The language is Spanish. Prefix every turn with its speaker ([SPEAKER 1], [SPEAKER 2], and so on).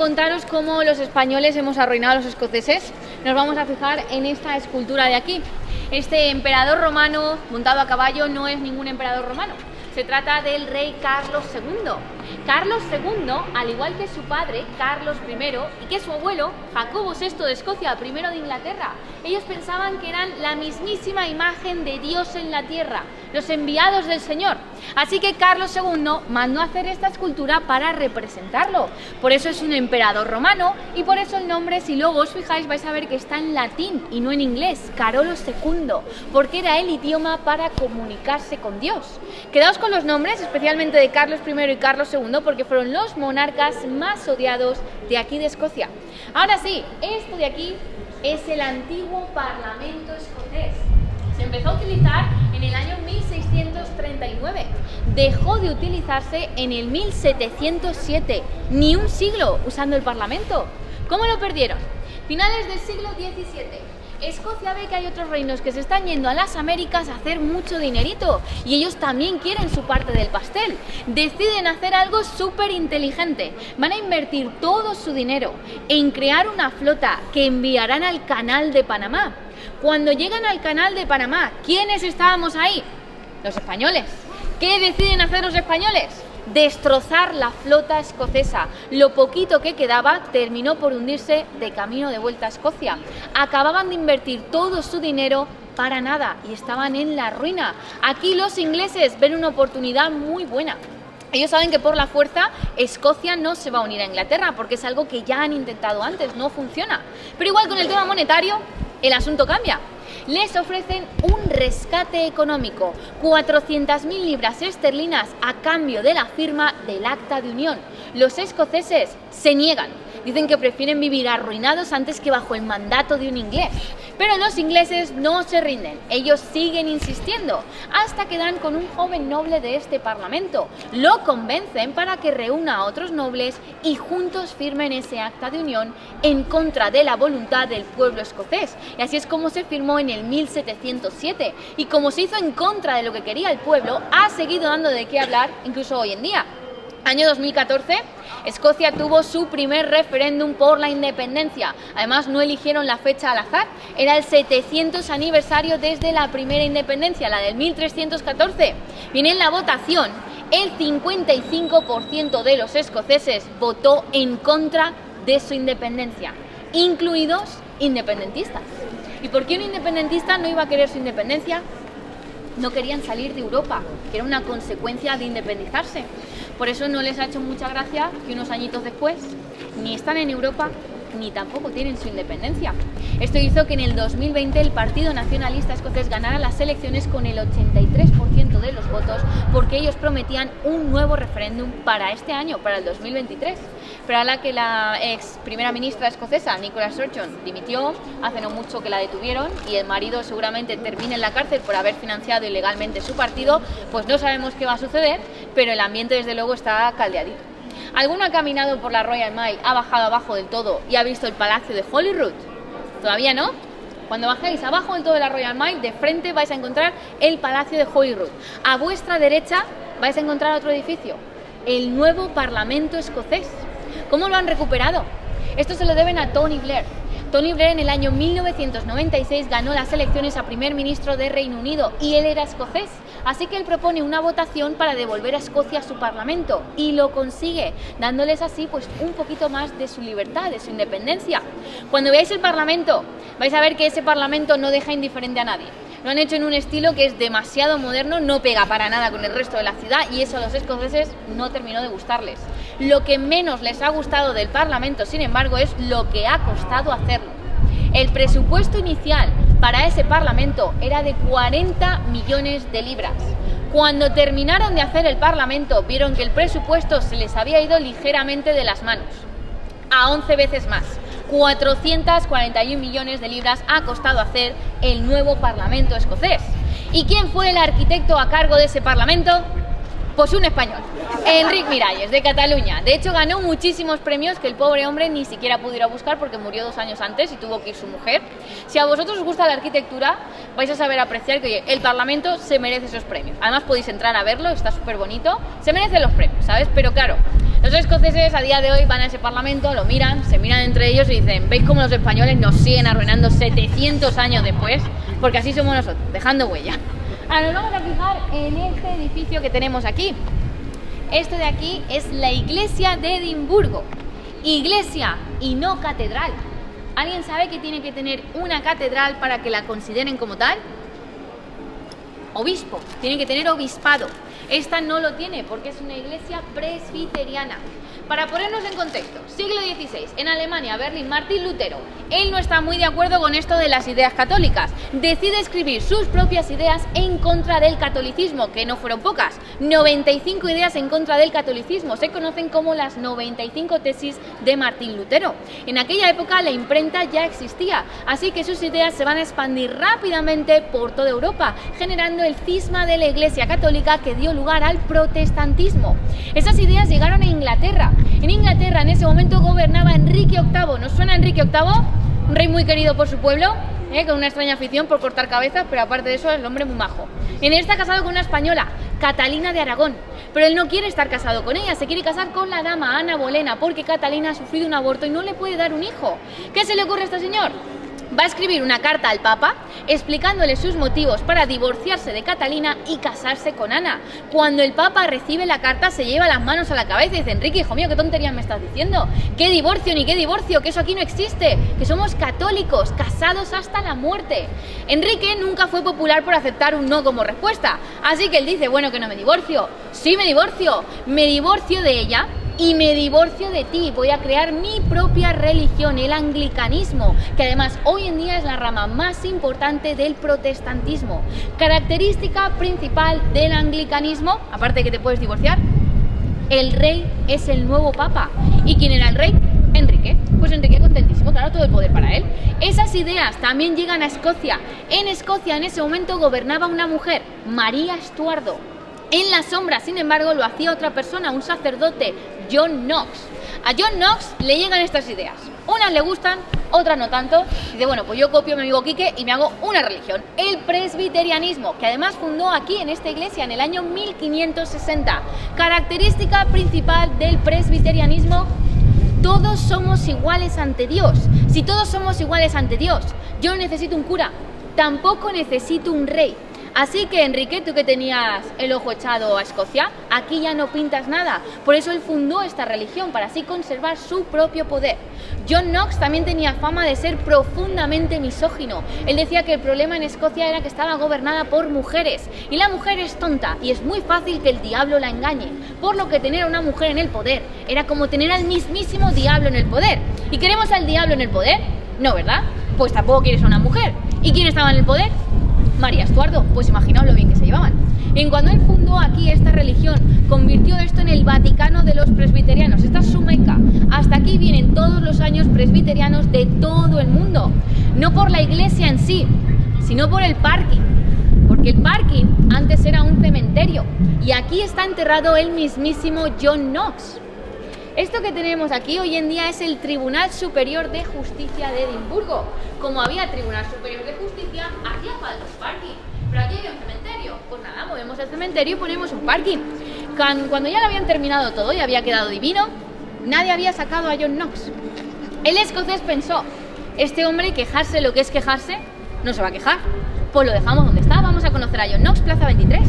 [SPEAKER 1] contaros cómo los españoles hemos arruinado a los escoceses, nos vamos a fijar en esta escultura de aquí. Este emperador romano montado a caballo no es ningún emperador romano. Se trata del rey Carlos II. Carlos II, al igual que su padre, Carlos I, y que su abuelo, Jacobo VI de Escocia, primero de Inglaterra, ellos pensaban que eran la mismísima imagen de Dios en la tierra, los enviados del Señor. Así que Carlos II mandó a hacer esta escultura para representarlo. Por eso es un emperador romano y por eso el nombre, si luego os fijáis, vais a ver que está en latín y no en inglés, Carolo II, porque era el idioma para comunicarse con Dios. Quedaos con los nombres, especialmente de Carlos I y Carlos II, porque fueron los monarcas más odiados de aquí de Escocia. Ahora sí, esto de aquí es el antiguo Parlamento escocés. Se empezó a utilizar en el año 1639. Dejó de utilizarse en el 1707. Ni un siglo usando el Parlamento. ¿Cómo lo perdieron? Finales del siglo XVII. Escocia ve que hay otros reinos que se están yendo a las Américas a hacer mucho dinerito y ellos también quieren su parte del pastel. Deciden hacer algo súper inteligente. Van a invertir todo su dinero en crear una flota que enviarán al Canal de Panamá. Cuando llegan al Canal de Panamá, ¿quiénes estábamos ahí? Los españoles. ¿Qué deciden hacer los españoles? Destrozar la flota escocesa. Lo poquito que quedaba terminó por hundirse de camino de vuelta a Escocia. Acababan de invertir todo su dinero para nada y estaban en la ruina. Aquí los ingleses ven una oportunidad muy buena. Ellos saben que por la fuerza Escocia no se va a unir a Inglaterra porque es algo que ya han intentado antes, no funciona. Pero igual con el tema monetario, el asunto cambia. Les ofrecen un rescate económico, 400.000 libras esterlinas a cambio de la firma del Acta de Unión. Los escoceses se niegan, dicen que prefieren vivir arruinados antes que bajo el mandato de un inglés. Pero los ingleses no se rinden, ellos siguen insistiendo, hasta que dan con un joven noble de este parlamento. Lo convencen para que reúna a otros nobles y juntos firmen ese acta de unión en contra de la voluntad del pueblo escocés. Y así es como se firmó en el 1707. Y como se hizo en contra de lo que quería el pueblo, ha seguido dando de qué hablar incluso hoy en día. Año 2014, Escocia tuvo su primer referéndum por la independencia. Además, no eligieron la fecha al azar. Era el 700 aniversario desde la primera independencia, la del 1314. Bien, en la votación, el 55% de los escoceses votó en contra de su independencia, incluidos independentistas. ¿Y por qué un independentista no iba a querer su independencia? No querían salir de Europa, que era una consecuencia de independizarse. Por eso no les ha hecho mucha gracia que unos añitos después ni están en Europa ni tampoco tienen su independencia. Esto hizo que en el 2020 el Partido Nacionalista Escocés ganara las elecciones con el 83% de los votos, porque ellos prometían un nuevo referéndum para este año, para el 2023. Pero a la que la ex primera ministra escocesa, Nicola Sturgeon, dimitió, hace no mucho que la detuvieron y el marido seguramente termine en la cárcel por haber financiado ilegalmente su partido, pues no sabemos qué va a suceder, pero el ambiente desde luego está caldeadito. ¿Alguno ha caminado por la Royal Mile, ha bajado abajo del todo y ha visto el Palacio de Holyrood? ¿Todavía no? Cuando bajéis abajo del todo de la Royal Mile, de frente vais a encontrar el Palacio de Holyrood. A vuestra derecha vais a encontrar otro edificio, el nuevo Parlamento escocés. ¿Cómo lo han recuperado? Esto se lo deben a Tony Blair. Tony Blair en el año 1996 ganó las elecciones a primer ministro de Reino Unido y él era escocés. Así que él propone una votación para devolver a Escocia su parlamento y lo consigue, dándoles así pues un poquito más de su libertad, de su independencia. Cuando veáis el parlamento, vais a ver que ese parlamento no deja indiferente a nadie. Lo han hecho en un estilo que es demasiado moderno, no pega para nada con el resto de la ciudad y eso a los escoceses no terminó de gustarles. Lo que menos les ha gustado del Parlamento, sin embargo, es lo que ha costado hacerlo. El presupuesto inicial para ese Parlamento era de 40 millones de libras. Cuando terminaron de hacer el Parlamento, vieron que el presupuesto se les había ido ligeramente de las manos, a 11 veces más. 441 millones de libras ha costado hacer el nuevo Parlamento escocés. ¿Y quién fue el arquitecto a cargo de ese Parlamento? Pues un español, Enric Miralles, de Cataluña. De hecho, ganó muchísimos premios que el pobre hombre ni siquiera pudo ir a buscar porque murió 2 años antes y tuvo que ir su mujer. Si a vosotros os gusta la arquitectura, vais a saber apreciar que, oye, el Parlamento se merece esos premios. Además, podéis entrar a verlo, está súper bonito. Se merecen los premios, ¿sabes? Pero claro, los escoceses a día de hoy van a ese Parlamento, lo miran, se miran entre ellos y dicen: ¿veis cómo los españoles nos siguen arruinando 700 años después? Porque así somos nosotros, dejando huella. Ahora nos vamos a fijar en este edificio que tenemos aquí. Esto de aquí es la iglesia de Edimburgo. Iglesia y no catedral. ¿Alguien sabe que tiene que tener una catedral para que la consideren como tal? Obispo, tiene que tener obispado. Esta no lo tiene porque es una iglesia presbiteriana. Para ponernos en contexto, siglo XVI, en Alemania, Berlín, Martín Lutero, él no está muy de acuerdo con esto de las ideas católicas. Decide escribir sus propias ideas en contra del catolicismo, que no fueron pocas. 95 ideas en contra del catolicismo, se conocen como las 95 tesis de Martín Lutero. En aquella época la imprenta ya existía, así que sus ideas se van a expandir rápidamente por toda Europa, generando el cisma de la Iglesia católica que dio lugar al protestantismo. Esas ideas llegaron a Inglaterra. En Inglaterra en ese momento gobernaba Enrique VIII. ¿Nos suena Enrique VIII? Un rey muy querido por su pueblo, con una extraña afición por cortar cabezas, pero aparte de eso es el hombre muy majo. En él está casado con una española, Catalina de Aragón, pero él no quiere estar casado con ella, se quiere casar con la dama Ana Bolena, porque Catalina ha sufrido un aborto y no le puede dar un hijo. ¿Qué se le ocurre a este señor? Va a escribir una carta al Papa explicándole sus motivos para divorciarse de Catalina y casarse con Ana. Cuando el Papa recibe la carta se lleva las manos a la cabeza y dice: Enrique, hijo mío, ¿qué tonterías me estás diciendo? ¿Qué divorcio ni qué divorcio? Que eso aquí no existe, que somos católicos, casados hasta la muerte. Enrique nunca fue popular por aceptar un no como respuesta, así que él dice: bueno, que no me divorcio. Sí me divorcio de ella. Y me divorcio de ti, voy a crear mi propia religión, el anglicanismo, que además hoy en día es la rama más importante del protestantismo. Característica principal del anglicanismo, aparte de que te puedes divorciar, el rey es el nuevo papa. ¿Y quién era el rey? Enrique. Pues Enrique contentísimo, claro, todo el poder para él. Esas ideas también llegan a Escocia. En Escocia en ese momento gobernaba una mujer, María Estuardo. En la sombra, sin embargo, lo hacía otra persona, un sacerdote, John Knox. A John Knox le llegan estas ideas. Unas le gustan, otras no tanto. Dice: bueno, pues yo copio a mi amigo Quique y me hago una religión, el presbiterianismo, que además fundó aquí en esta iglesia en el año 1560. Característica principal del presbiterianismo: todos somos iguales ante Dios. Si todos somos iguales ante Dios, yo no necesito un cura, tampoco necesito un rey. Así que, Enrique, tú que tenías el ojo echado a Escocia, aquí ya no pintas nada. Por eso él fundó esta religión, para así conservar su propio poder. John Knox también tenía fama de ser profundamente misógino. Él decía que el problema en Escocia era que estaba gobernada por mujeres. Y la mujer es tonta y es muy fácil que el diablo la engañe. Por lo que tener a una mujer en el poder era como tener al mismísimo diablo en el poder. ¿Y queremos al diablo en el poder? No, ¿verdad? Pues tampoco quieres a una mujer. ¿Y quién estaba en el poder? María Estuardo. Pues imaginaos lo bien que se llevaban. En cuando él fundó aquí esta religión, convirtió esto en el Vaticano de los presbiterianos. Esta es su meca. Hasta aquí vienen todos los años presbiterianos de todo el mundo. No por la iglesia en sí, sino por el parking. Porque el parking antes era un cementerio. Y aquí está enterrado el mismísimo John Knox. Esto que tenemos aquí hoy en día es el Tribunal Superior de Justicia de Edimburgo. Como había Tribunal Superior de Justicia, hacía falta un parking. Pero aquí había un cementerio. Pues nada, movemos el cementerio y ponemos un parking. Cuando ya lo habían terminado todo y había quedado divino, nadie había sacado a John Knox. El escocés pensó: este hombre, quejarse lo que es quejarse, no se va a quejar. Pues lo dejamos donde está. Vamos a conocer a John Knox, Plaza 23.